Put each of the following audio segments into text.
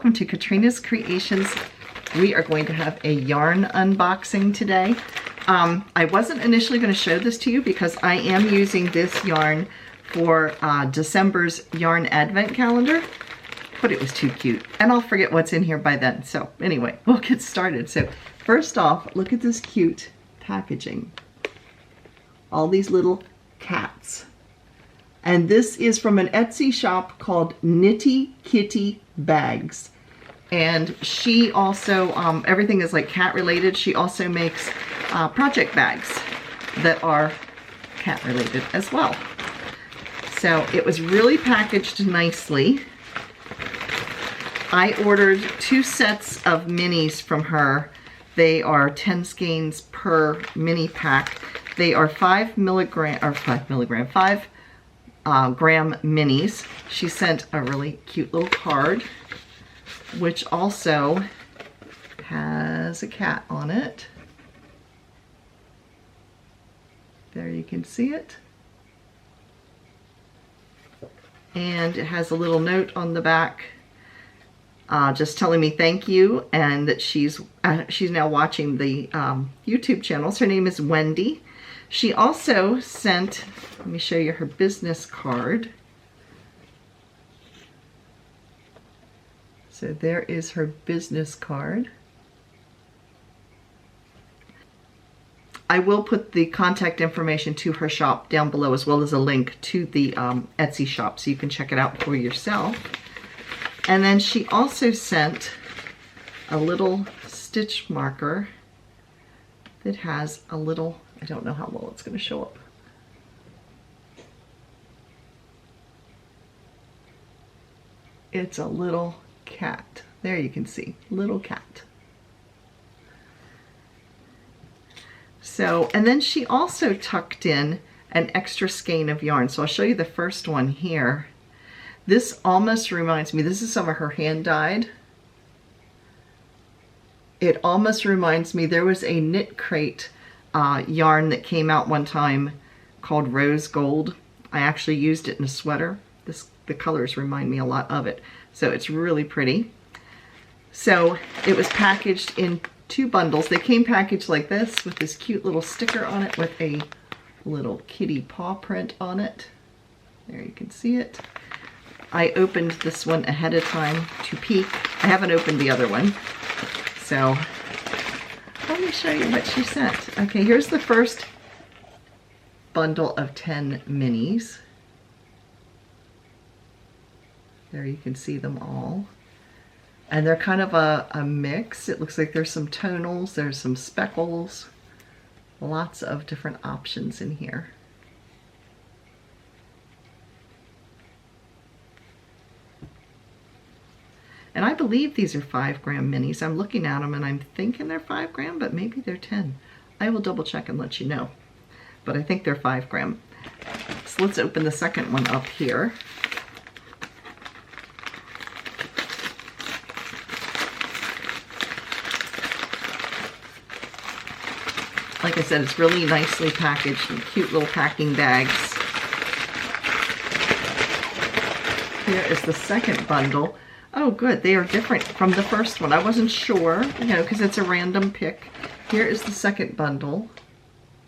welcome to Katrina's Creations. We are going to have a yarn unboxing today. I wasn't initially going to show this to you because I am using this yarn for December's yarn advent calendar, but it was too cute and I'll forget what's in here by then. So anyway, we'll get started. So first off, look at this cute packaging. All these little cats. And this is from an Etsy shop called Nitty Kitty Bags. And she also, everything is like cat related. She also makes project bags that are cat related as well. So it was really packaged nicely. I ordered 2 sets of minis from her. They are 10 skeins per mini pack. They are 5 gram minis. She sent a really cute little card, which also has a cat on it. There you can see it. And it has a little note on the back just telling me thank you and that she's now watching the YouTube channels. Her name is Wendy. She also sent, let me show you her business card. So there is her business card. I will put the contact information to her shop down below, as well as a link to the Etsy shop so you can check it out for yourself. And then she also sent a little stitch marker that has a little, I don't know how well it's going to show up. It's a little cat. There you can see, little cat. So, and then she also tucked in an extra skein of yarn. So I'll show you the first one here. This almost reminds me, this is some of her hand dyed. It almost reminds me, there was a Knit Crate yarn that came out one time called Rose Gold. I actually used it in a sweater. The colors remind me a lot of it. So it's really pretty. So it was packaged in 2 bundles. They came packaged like this with this cute little sticker on it with a little kitty paw print on it. There you can see it. I opened this one ahead of time to peek. I haven't opened the other one. So let me show you what she sent. Okay, here's the first bundle of 10 minis. There you can see them all. And they're kind of a mix. It looks like there's some tonals, there's some speckles, lots of different options in here. And I believe these are 5 gram minis. I'm looking at them and I'm thinking they're 5 gram, but maybe they're 10. I will double check and let you know. But I think they're 5 gram. So let's open the second one up here. Like I said, it's really nicely packaged in cute little packing bags. Here is the second bundle. Oh good, they are different from the first one. I wasn't sure, you know, because it's a random pick. Here is the second bundle.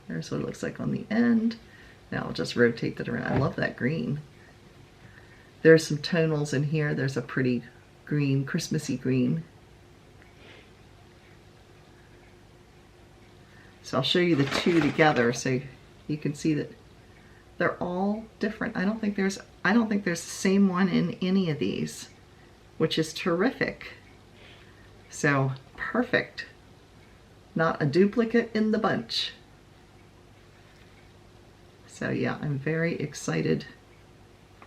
There's what it looks like on the end. Now I'll just rotate that around. I love that green. There's some tonals in here. There's a pretty green, Christmassy green. So I'll show you the 2 together so you can see that they're all different. I don't think there's the same one in any of these, which is terrific. So perfect. Not a duplicate in the bunch. So yeah, I'm very excited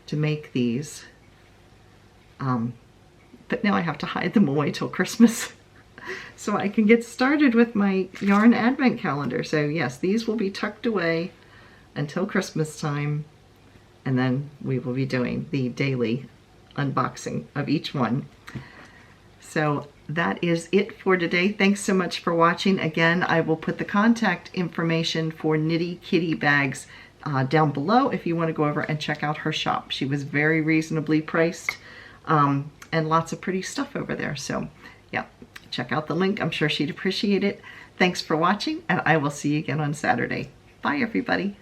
to make these. But now I have to hide them away till Christmas so I can get started with my yarn advent calendar. So yes, these will be tucked away until Christmas time, and then we will be doing the daily unboxing of each one. So that is it for today. Thanks so much for watching. Again, I will put the contact information for Nitty Kitty Bags down below if you want to go over and check out her shop. She was very reasonably priced. and lots of pretty stuff over there. So yeah, check out the link. I'm sure she'd appreciate it. Thanks for watching, and I will see you again on Saturday. Bye, everybody.